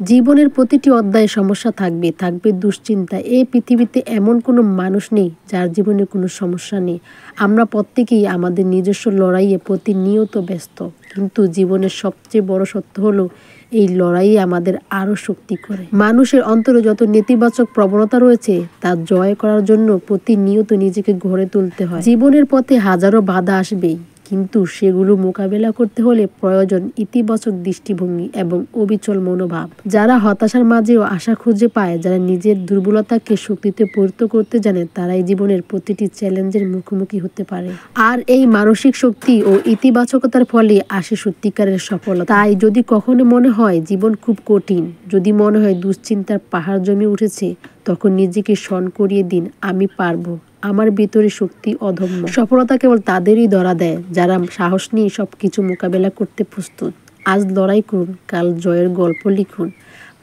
জীবনের প্রতিটি অধ্যায়ে সমস্যা থাকবে, থাকবে দুশ্চিন্তা। এই পৃথিবীতে এমন কোনো মানুষ নেই যার জীবনে কোনো সমস্যা নেই। আমরা প্রত্যেকেই আমাদের নিজস্ব লড়াইয়ে প্রতিনিয়ত ব্যস্ত, কিন্তু জীবনের সবচেয়ে বড় সত্য হলো এই লড়াই আমাদের আরও শক্তি করে। মানুষের অন্তরে যত নেতিবাচক প্রবণতা রয়েছে তা জয় করার জন্য প্রতিনিয়ত নিজেকে গড়ে তুলতে হয়। জীবনের পথে হাজারো বাধা আসবেই, কিন্তু সেগুলো মোকাবেলা করতে হলে প্রয়োজন ইতিবাচক দৃষ্টিভঙ্গি এবং অবিচল মনোভাব। যারা হতাশার মাঝেও আশা খুঁজে পায়, যারা নিজের দুর্বলতাকে শক্তিতে পরিণত করতে জানে, তারাই জীবনের প্রতিটি চ্যালেঞ্জের মুখোমুখি হতে পারে। আর এই মানসিক শক্তি ও ইতিবাচকতার ফলে আসে সত্যিকারের সফলতা। তাই যদি কখনো মনে হয় জীবন খুব কঠিন, যদি মনে হয় দুশ্চিন্তার পাহাড় জমে উঠেছে, তখন নিজেকে স্মরণ করিয়ে দিন, আমি পারবো, আমার ভিতরে শক্তি অদম্য। সফলতা কেবল তাদেরই ধরা দেয় যারা সাহস নিয়ে সবকিছু মোকাবেলা করতে প্রস্তুত। আজ লড়াই করুন, কাল জয়ের গল্প লিখুন।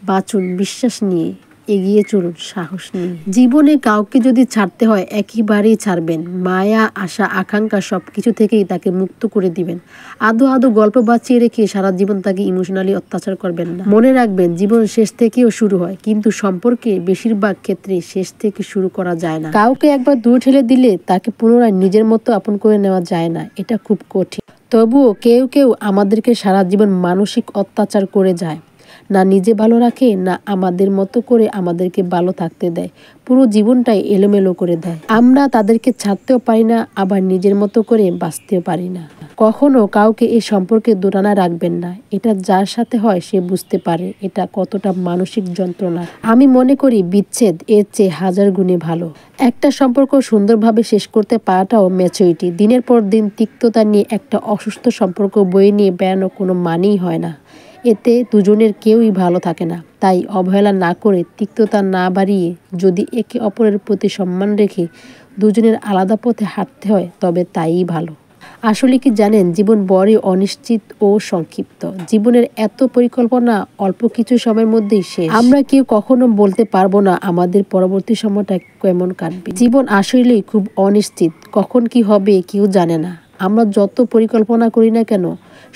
বাঁচুন বিশ্বাস নিয়ে, এগিয়ে চলুন সাহস নিয়ে। জীবনে কাউকে যদি ছাড়তে হয় একেবারেই ছাড়বেন। মায়া, আশা, আকাঙ্ক্ষা সবকিছু থেকেই তাকে মুক্ত করে দিবেন। আদো আদো গল্প বাঁচিয়ে রেখে সারা জীবন তাকে ইমোশনালি অত্যাচার করবেন না। মনে রাখবেন, জীবন শেষ থেকেও শুরু হয়, কিন্তু সম্পর্কে বেশিরভাগ ক্ষেত্রে শেষ থেকে শুরু করা যায় না। কাউকে একবার দূরে ঠেলে দিলে তাকে পুনরায় নিজের মতো আপন করে নেওয়া যায় না, এটা খুব কঠিন। তবুও কেউ কেউ আমাদেরকে সারা জীবন মানসিক অত্যাচার করে যায়, না নিজে ভালো রাখে, না আমাদের মতো করে আমাদেরকে ভালো থাকতে দেয়, পুরো জীবনটাই এলোমেলো করে দেয়। আমরা তাদেরকে ছাড়তেও পারি না, আবার নিজের মতো করে বাঁচতেও পারি না। কখনো কাউকে এই সম্পর্কে দোটানায় রাখবেন না। এটা যার সাথে হয় সে বুঝতে পারে এটা কতটা মানসিক যন্ত্রণা। আমি মনে করি বিচ্ছেদ এর চেয়ে হাজার গুণে ভালো। একটা সম্পর্ক সুন্দরভাবে শেষ করতে পারাটাও ম্যাচুরিটি। দিনের পর দিন তিক্ততা নিয়ে একটা অসুস্থ সম্পর্ক বয়ে নিয়ে বেড়ানো কোনো মানেই হয় না। এতে দুজনের কেউই ভালো থাকে না। তাই অবহেলা না করে, তিক্ততা না বাড়িয়ে, যদি একে অপরের প্রতি সম্মান রেখে দুজনের আলাদা পথে হাঁটতে হয়, তবে তাই ভালো। আসলে কি জানেন, জীবন বড়ই অনিশ্চিত ও সংক্ষিপ্ত। জীবনের এত পরিকল্পনা অল্প কিছু সময়ের মধ্যেই শেষ। আমরা কেউ কখনো বলতে পারবো না আমাদের পরবর্তী সময়টা কেমন কাটবে। জীবন আসলেই খুব অনিশ্চিত, কখন কি হবে কেউ জানে না। আমরা যত পরিকল্পনা করি না কেন,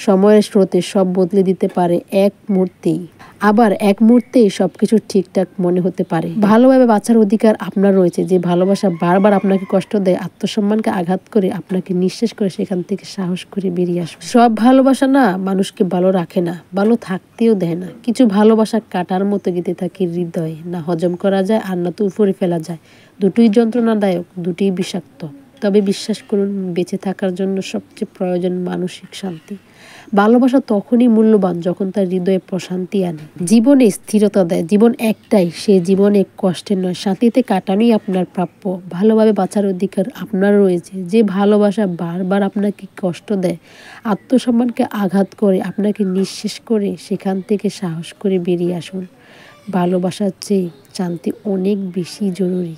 সময়ের স্রোতে সব বদলে দিতে পারে এক মুহূর্তেই। আবার এক মুহূর্তেই সবকিছু ঠিকঠাক মনে হতে পারে। ভালোভাবে বাঁচার অধিকার আপনার রয়েছে। যে ভালোবাসা বারবার আপনাকে কষ্ট দেয়, আত্মসম্মানকে আঘাত করে, আপনাকে নিঃশেষ করে, সেখান থেকে সাহস করে বেরিয়ে আসুন। সব ভালোবাসা না মানুষকে ভালো রাখে না, ভালো থাকতেও দেয় না। কিছু ভালোবাসা কাটার মতো গেঁথে থাকে হৃদয়ে, না হজম করা যায় আর না তো উপরে ফেলা যায়। দুটোই যন্ত্রণাদায়ক, দুটোই বিষাক্ত। তবে বিশ্বাস করুন, বেঁচে থাকার জন্য সবচেয়ে প্রয়োজন মানসিক শান্তি। ভালোবাসা তখনই মূল্যবান যখন তার হৃদয়ে প্রশান্তি আনে, জীবনে স্থিরতা দেয়। জীবন একটাই, সে জীবনে কষ্টের নয়, শান্তিতে কাটানোই আপনার প্রাপ্য। ভালোভাবে বাঁচার অধিকার আপনার রয়েছে। যে ভালোবাসা বারবার আপনাকে কষ্ট দেয়, আত্মসম্মানকে আঘাত করে, আপনাকে নিঃশেষ করে, সেখান থেকে সাহস করে বেরিয়ে আসুন। ভালোবাসার চেয়ে শান্তি অনেক বেশি জরুরি।